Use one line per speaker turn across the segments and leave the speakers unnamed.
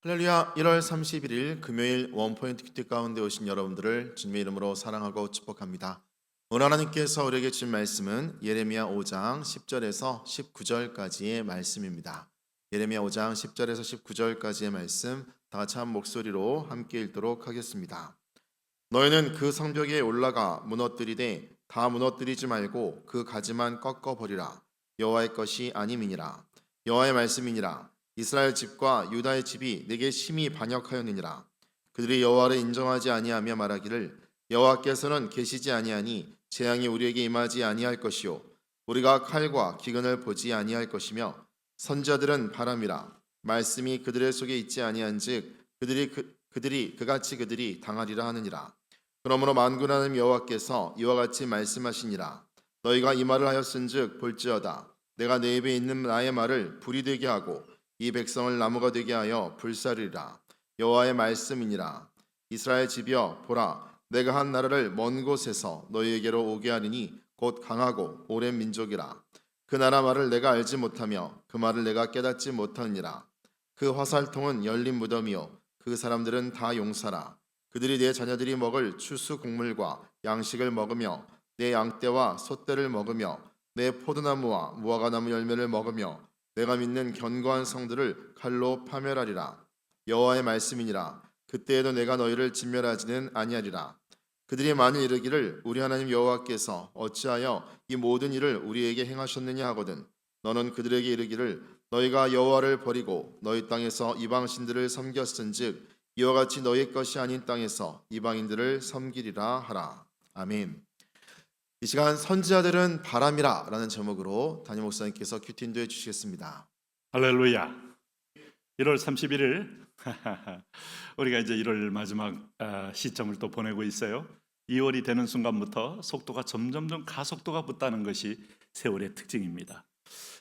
할렐루야. 1월 31일 금요일 원포인트 큐티 가운데 오신 여러분들을 주님의 이름으로 사랑하고 축복합니다. 오늘 하나님께서 우리에게 주신 말씀은 예레미야 5장 10절에서 19절까지의 말씀입니다. 예레미야 5장 10절에서 19절까지의 말씀 다 같이 한 목소리로 함께 읽도록 하겠습니다. 너희는 그 성벽에 올라가 무너뜨리되 다 무너뜨리지 말고 그 가지만 꺾어버리라. 여호와의 것이 아님이니라. 여호와의 말씀이니라. 이스라엘 집과 유다의 집이 내게 심히 반역하였느니라. 그들이 여호와를 인정하지 아니하며 말하기를 여호와께서는 계시지 아니하니 재앙이 우리에게 임하지 아니할 것이요 우리가 칼과 기근을 보지 아니할 것이며 선지자들은 바람이라. 말씀이 그들의 속에 있지 아니한즉 그들이 당하리라 하느니라. 그러므로 만군 하나님 여호와께서 이와 같이 말씀하시니라. 너희가 이 말을 하였은즉 볼지어다. 내가 내 입에 있는 나의 말을 불이 되게 하고 이 백성을 나무가 되게 하여 불사르리라. 여호와의 말씀이니라. 이스라엘 집이여 보라, 내가 한 나라를 먼 곳에서 너희에게로 오게 하리니 곧 강하고 오랜 민족이라. 그 나라 말을 내가 알지 못하며 그 말을 내가 깨닫지 못하니라. 그 화살통은 열린 무덤이요 그 사람들은 다 용사라. 그들이 내 자녀들이 먹을 추수 곡물과 양식을 먹으며 내 양떼와 솥대를 먹으며 내 포도나무와 무화과나무 열매를 먹으며 내가 믿는 견고한 성들을 칼로 파멸하리라. 여호와의 말씀이니라. 그때에도 내가 너희를 진멸하지는 아니하리라. 그들이 만일 이르기를 우리 하나님 여호와께서 어찌하여 이 모든 일을 우리에게 행하셨느냐 하거든 너는 그들에게 이르기를 너희가 여호와를 버리고 너희 땅에서 이방 신들을 섬겼은즉 이와 같이 너희 것이 아닌 땅에서 이방인들을 섬기리라 하라. 아멘. 이 시간 선지자들은 바람이라 라는 제목으로 담임 목사님께서 큐티 인도해 주시겠습니다.
할렐루야. 1월 31일 우리가 이제 1월 마지막 시점을 또 보내고 있어요. 2월이 되는 순간부터 속도가 점점점 가속도가 붙다는 것이 세월의 특징입니다.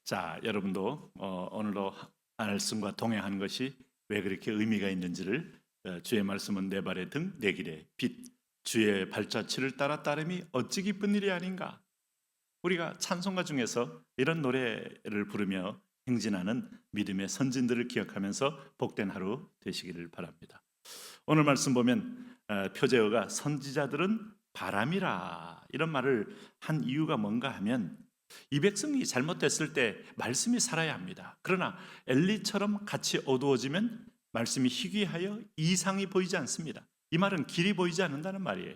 자, 여러분도 오늘도 말씀과 동행하는 것이 왜 그렇게 의미가 있는지를 주의 말씀은 내 발의 등 내 길의 빛, 주의 발자취를 따라 따름이 어찌 기쁜 일이 아닌가. 우리가 찬송가 중에서 이런 노래를 부르며 행진하는 믿음의 선진들을 기억하면서 복된 하루 되시기를 바랍니다. 오늘 말씀 보면 표제어가 선지자들은 바람이라 이런 말을 한 이유가 뭔가 하면 이 백성이 잘못됐을 때 말씀이 살아야 합니다. 그러나 엘리처럼 같이 어두워지면 말씀이 희귀하여 이상이 보이지 않습니다. 이 말은 길이 보이지 않는다는 말이에요.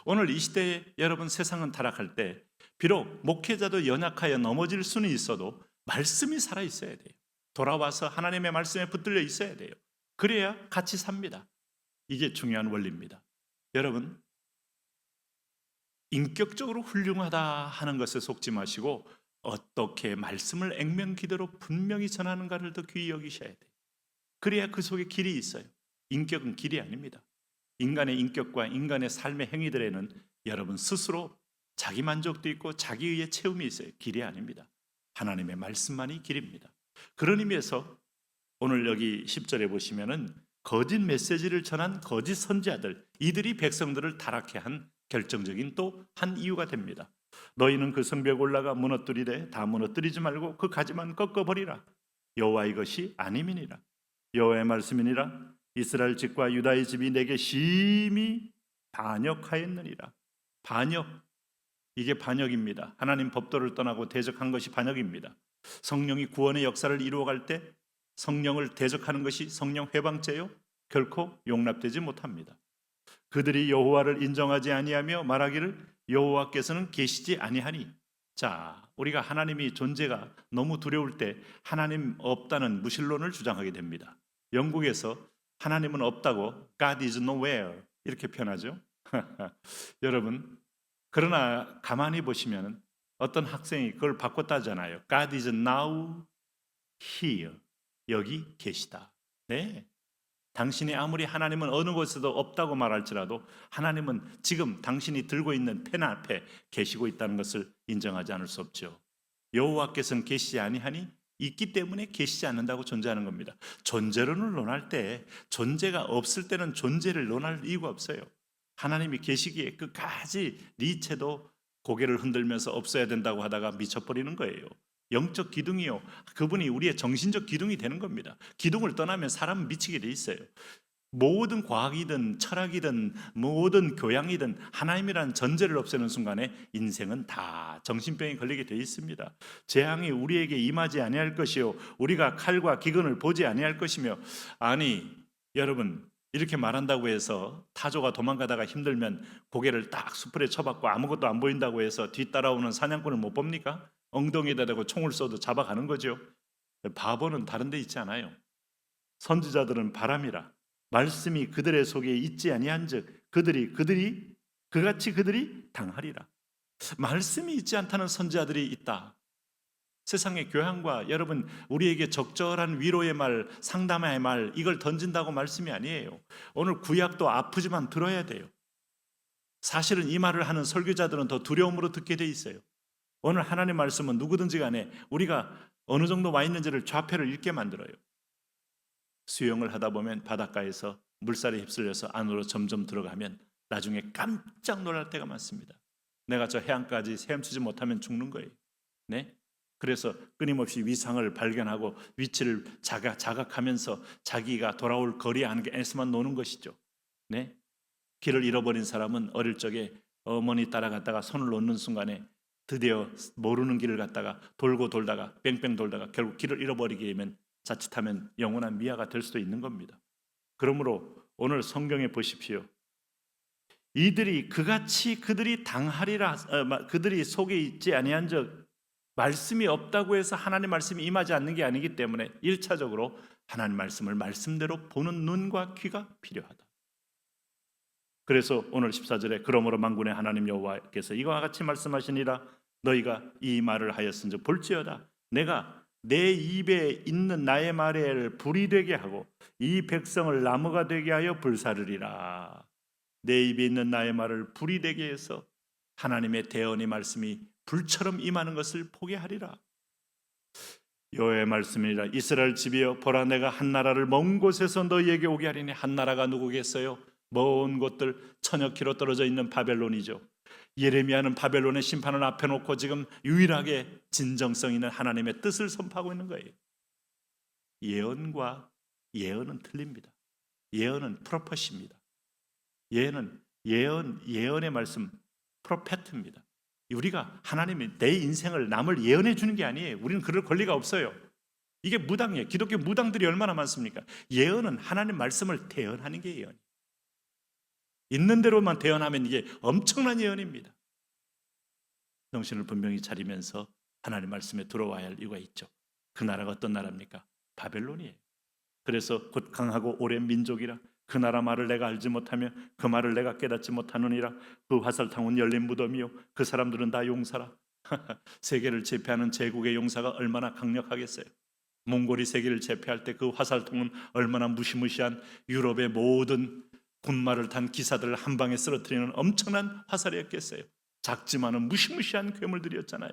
오늘 이 시대에 여러분 세상은 타락할 때 비록 목회자도 연약하여 넘어질 수는 있어도 말씀이 살아있어야 돼요. 돌아와서 하나님의 말씀에 붙들려 있어야 돼요. 그래야 같이 삽니다. 이게 중요한 원리입니다. 여러분, 인격적으로 훌륭하다 하는 것에 속지 마시고 어떻게 말씀을 액면기대로 분명히 전하는가를 더 귀히 여기셔야 돼요. 그래야 그 속에 길이 있어요. 인격은 길이 아닙니다. 인간의 인격과 인간의 삶의 행위들에는 여러분 스스로 자기 만족도 있고 자기의 체험이 있어요. 길이 아닙니다. 하나님의 말씀만이 길입니다. 그런 의미에서 오늘 여기 10절에 보시면은 거짓 메시지를 전한 거짓 선지자들, 이들이 백성들을 타락해 한 결정적인 또 한 이유가 됩니다. 너희는 그 성벽 올라가 무너뜨리되 다 무너뜨리지 말고 그 가지만 꺾어버리라. 여호와의 것이 아님이니라. 여호와의 말씀이니라. 이스라엘 집과 유다의 집이 내게 심히 반역하였느니라. 반역, 이게 반역입니다. 하나님 법도를 떠나고 대적한 것이 반역입니다. 성령이 구원의 역사를 이루어갈 때 성령을 대적하는 것이 성령 회방죄요? 결코 용납되지 못합니다. 그들이 여호와를 인정하지 아니하며 말하기를 여호와께서는 계시지 아니하니. 자, 우리가 하나님이 존재가 너무 두려울 때 하나님 없다는 무신론을 주장하게 됩니다. 영국에서 하나님은 없다고 God is nowhere 이렇게 표현하죠. 여러분, 그러나 가만히 보시면 어떤 학생이 그걸 바꿨다잖아요. God is now here. 여기 계시다. 네. 당신이 아무리 하나님은 어느 곳에도 없다고 말할지라도 하나님은 지금 당신이 들고 있는 펜 앞에 계시고 있다는 것을 인정하지 않을 수 없죠. 여호와께서는 계시지 아니하니 있기 때문에 계시지 않는다고 존재하는 겁니다. 존재론을 논할 때 존재가 없을 때는 존재를 논할 이유가 없어요. 하나님이 계시기에 끝까지 니체도 고개를 흔들면서 없어야 된다고 하다가 미쳐버리는 거예요. 영적 기둥이요. 그분이 우리의 정신적 기둥이 되는 겁니다. 기둥을 떠나면 사람은 미치게 돼 있어요. 모든 과학이든 철학이든 모든 교양이든 하나님이라는 전제를 없애는 순간에 인생은 다 정신병에 걸리게 돼 있습니다. 재앙이 우리에게 임하지 아니할 것이요 우리가 칼과 기근을 보지 아니할 것이며. 아니 여러분, 이렇게 말한다고 해서 타조가 도망가다가 힘들면 고개를 딱 수풀에 쳐박고 아무것도 안 보인다고 해서 뒤따라오는 사냥꾼을 못 봅니까? 엉덩이에다 대고 총을 쏘도 잡아가는 거죠. 바보는 다른 데 있지 않아요. 선지자들은 바람이라 말씀이 그들의 속에 있지 아니한즉 그같이 그들이 당하리라. 말씀이 있지 않다는 선지자들이 있다. 세상의 교양과 여러분 우리에게 적절한 위로의 말, 상담의 말 이걸 던진다고 말씀이 아니에요. 오늘 구약도 아프지만 들어야 돼요. 사실은 이 말을 하는 설교자들은 더 두려움으로 듣게 돼 있어요. 오늘 하나님의 말씀은 누구든지 간에 우리가 어느 정도 와 있는지를 좌표를 읽게 만들어요. 수영을 하다 보면 바닷가에서 물살에 휩쓸려서 안으로 점점 들어가면 나중에 깜짝 놀랄 때가 많습니다. 내가 저 해안까지 헤엄치지 못하면 죽는 거예요. 네? 그래서 끊임없이 위상을 발견하고 위치를 자각하면서 자기가 돌아올 거리 안에서만 노는 것이죠. 네? 길을 잃어버린 사람은 어릴 적에 어머니 따라갔다가 손을 놓는 순간에 드디어 모르는 길을 갔다가 돌고 돌다가 뺑뺑 돌다가 결국 길을 잃어버리게 되면 자칫하면 영원한 미아가 될 수도 있는 겁니다. 그러므로 오늘 성경에 보십시오. 이들이 그같이 그들이 당하리라, 그들이 속에 있지 아니한 적, 말씀이 없다고 해서 하나님 말씀이 임하지 않는 게 아니기 때문에 1차적으로 하나님 말씀을 말씀대로 보는 눈과 귀가 필요하다. 그래서 오늘 14절에 그러므로 만군의 하나님 여호와께서 이와 같이 말씀하시니라 너희가 이 말을 하였은즉 볼지어다 내가 내 입에 있는 나의 말을 불이 되게 하고 이 백성을 나무가 되게 하여 불사르리라. 내 입에 있는 나의 말을 불이 되게 해서 하나님의 대언의 말씀이 불처럼 임하는 것을 보게 하리라. 여호와의 말씀이니라. 이스라엘 집이여 보라 내가 한 나라를 먼 곳에서 너희에게 오게 하리니. 한 나라가 누구겠어요? 먼 곳들 천여 킬로 떨어져 있는 바벨론이죠. 예레미야는 바벨론의 심판을 앞에 놓고 지금 유일하게 진정성 있는 하나님의 뜻을 선포하고 있는 거예요. 예언과 예언은 틀립니다. 예언은 프로퍼시입니다. 예언의 말씀 프로페트입니다. 우리가 하나님이 내 인생을 남을 예언해 주는 게 아니에요. 우리는 그럴 권리가 없어요. 이게 무당이에요. 기독교 무당들이 얼마나 많습니까? 예언은 하나님 말씀을 대언하는 게 예언이에요. 있는 대로만 대언하면 이게 엄청난 예언입니다. 정신을 분명히 차리면서 하나님 말씀에 들어와야 할 이유가 있죠. 그 나라가 어떤 나라입니까? 바벨론이에요. 그래서 곧 강하고 오랜 민족이라 그 나라 말을 내가 알지 못하며 그 말을 내가 깨닫지 못하느니라. 그 화살탕은 열린 무덤이요 그 사람들은 다 용사라. 세계를 제패하는 제국의 용사가 얼마나 강력하겠어요. 몽골이 세계를 제패할 때 그 화살통은 얼마나 무시무시한 유럽의 모든 군마를 탄 기사들을 한 방에 쓰러뜨리는 엄청난 화살이었겠어요. 작지만은 무시무시한 괴물들이었잖아요.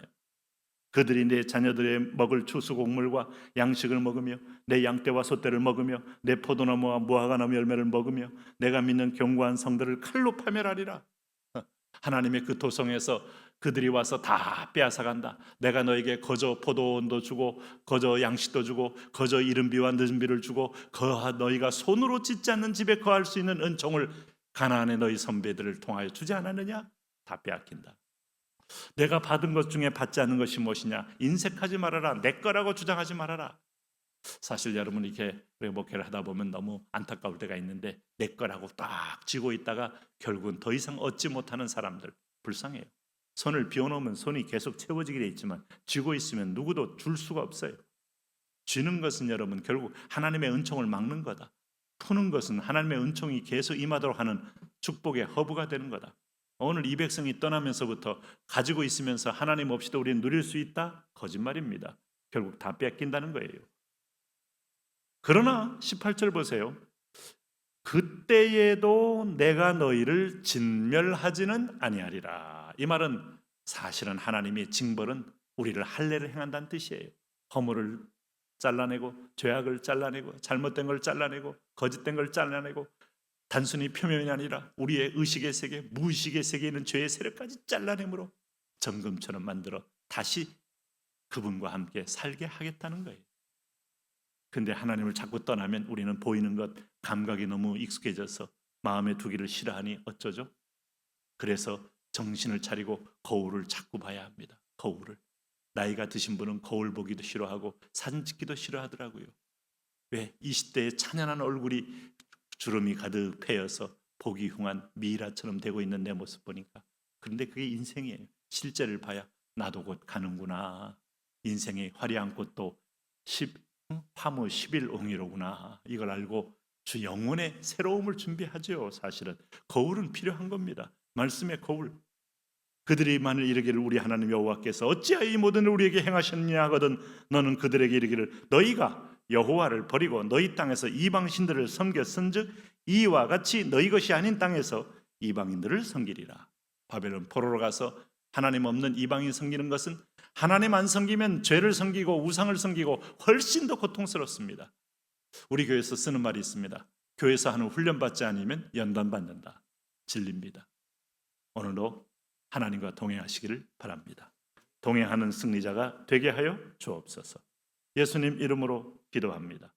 그들이 내 자녀들의 먹을 추수곡물과 양식을 먹으며 내 양떼와 소떼를 먹으며 내 포도나무와 무화과나무 열매를 먹으며 내가 믿는 견고한 성들을 칼로 파멸하리라. 하나님의 그 도성에서 그들이 와서 다 빼앗아간다. 내가 너에게 거저 포도원도 주고 거저 양식도 주고 거저 이른 비와 늦은 비를 주고 너희가 손으로 짓지 않는 집에 거할 수 있는 은총을 가나안의 너희 선배들을 통하여 주지 않았느냐? 다 빼앗긴다. 내가 받은 것 중에 받지 않는 것이 무엇이냐? 인색하지 말아라. 내 거라고 주장하지 말아라. 사실 여러분 이렇게 목회를 하다 보면 너무 안타까울 때가 있는데 내 거라고 딱 쥐고 있다가 결국은 더 이상 얻지 못하는 사람들 불쌍해요. 손을 비워놓으면 손이 계속 채워지게 돼 있지만 쥐고 있으면 누구도 줄 수가 없어요. 쥐는 것은 여러분 결국 하나님의 은총을 막는 거다. 푸는 것은 하나님의 은총이 계속 임하도록 하는 축복의 허브가 되는 거다. 오늘 이 백성이 떠나면서부터 가지고 있으면서 하나님 없이도 우리는 누릴 수 있다? 거짓말입니다. 결국 다 뺏긴다는 거예요. 그러나 18절 보세요. 그때에도 내가 너희를 진멸하지는 아니하리라. 이 말은 사실은 하나님의 징벌은 우리를 할례를 행한다는 뜻이에요. 허물을 잘라내고 죄악을 잘라내고 잘못된 걸 잘라내고 거짓된 걸 잘라내고 단순히 표면이 아니라 우리의 의식의 세계, 무의식의 세계에 있는 죄의 세력까지 잘라내므로 정금처럼 만들어 다시 그분과 함께 살게 하겠다는 거예요. 근데 하나님을 자꾸 떠나면 우리는 보이는 것, 감각이 너무 익숙해져서 마음에 두기를 싫어하니 어쩌죠? 그래서 정신을 차리고 거울을 자꾸 봐야 합니다. 거울을. 나이가 드신 분은 거울 보기도 싫어하고 사진 찍기도 싫어하더라고요. 왜? 20대의 찬연한 얼굴이 주름이 가득 패여서 보기 흉한 미라처럼 되고 있는 내 모습 보니까. 그런데 그게 인생이에요. 실제를 봐야 나도 곧 가는구나. 인생의 화려한 꽃도 화무 10일 옹이로구나. 이걸 알고 주 영혼의 새로움을 준비하죠. 사실은 거울은 필요한 겁니다. 말씀의 거울. 그들이 만일 이르기를 우리 하나님 여호와께서 어찌하여 이 모든 일을 우리에게 행하셨느냐 하거든 너는 그들에게 이르기를 너희가 여호와를 버리고 너희 땅에서 이방 신들을 섬겼은즉 이와 같이 너희 것이 아닌 땅에서 이방인들을 섬기리라. 바벨론 포로로 가서 하나님 없는 이방인 섬기는 것은 하나님 안 섬기면 죄를 섬기고 우상을 섬기고 훨씬 더 고통스럽습니다. 우리 교회에서 쓰는 말이 있습니다. 교회에서 하는 훈련 받지 않으면 연단 받는다. 진리입니다. 오늘도 하나님과 동행하시기를 바랍니다. 동행하는 승리자가 되게 하여 주옵소서. 예수님 이름으로 기도합니다.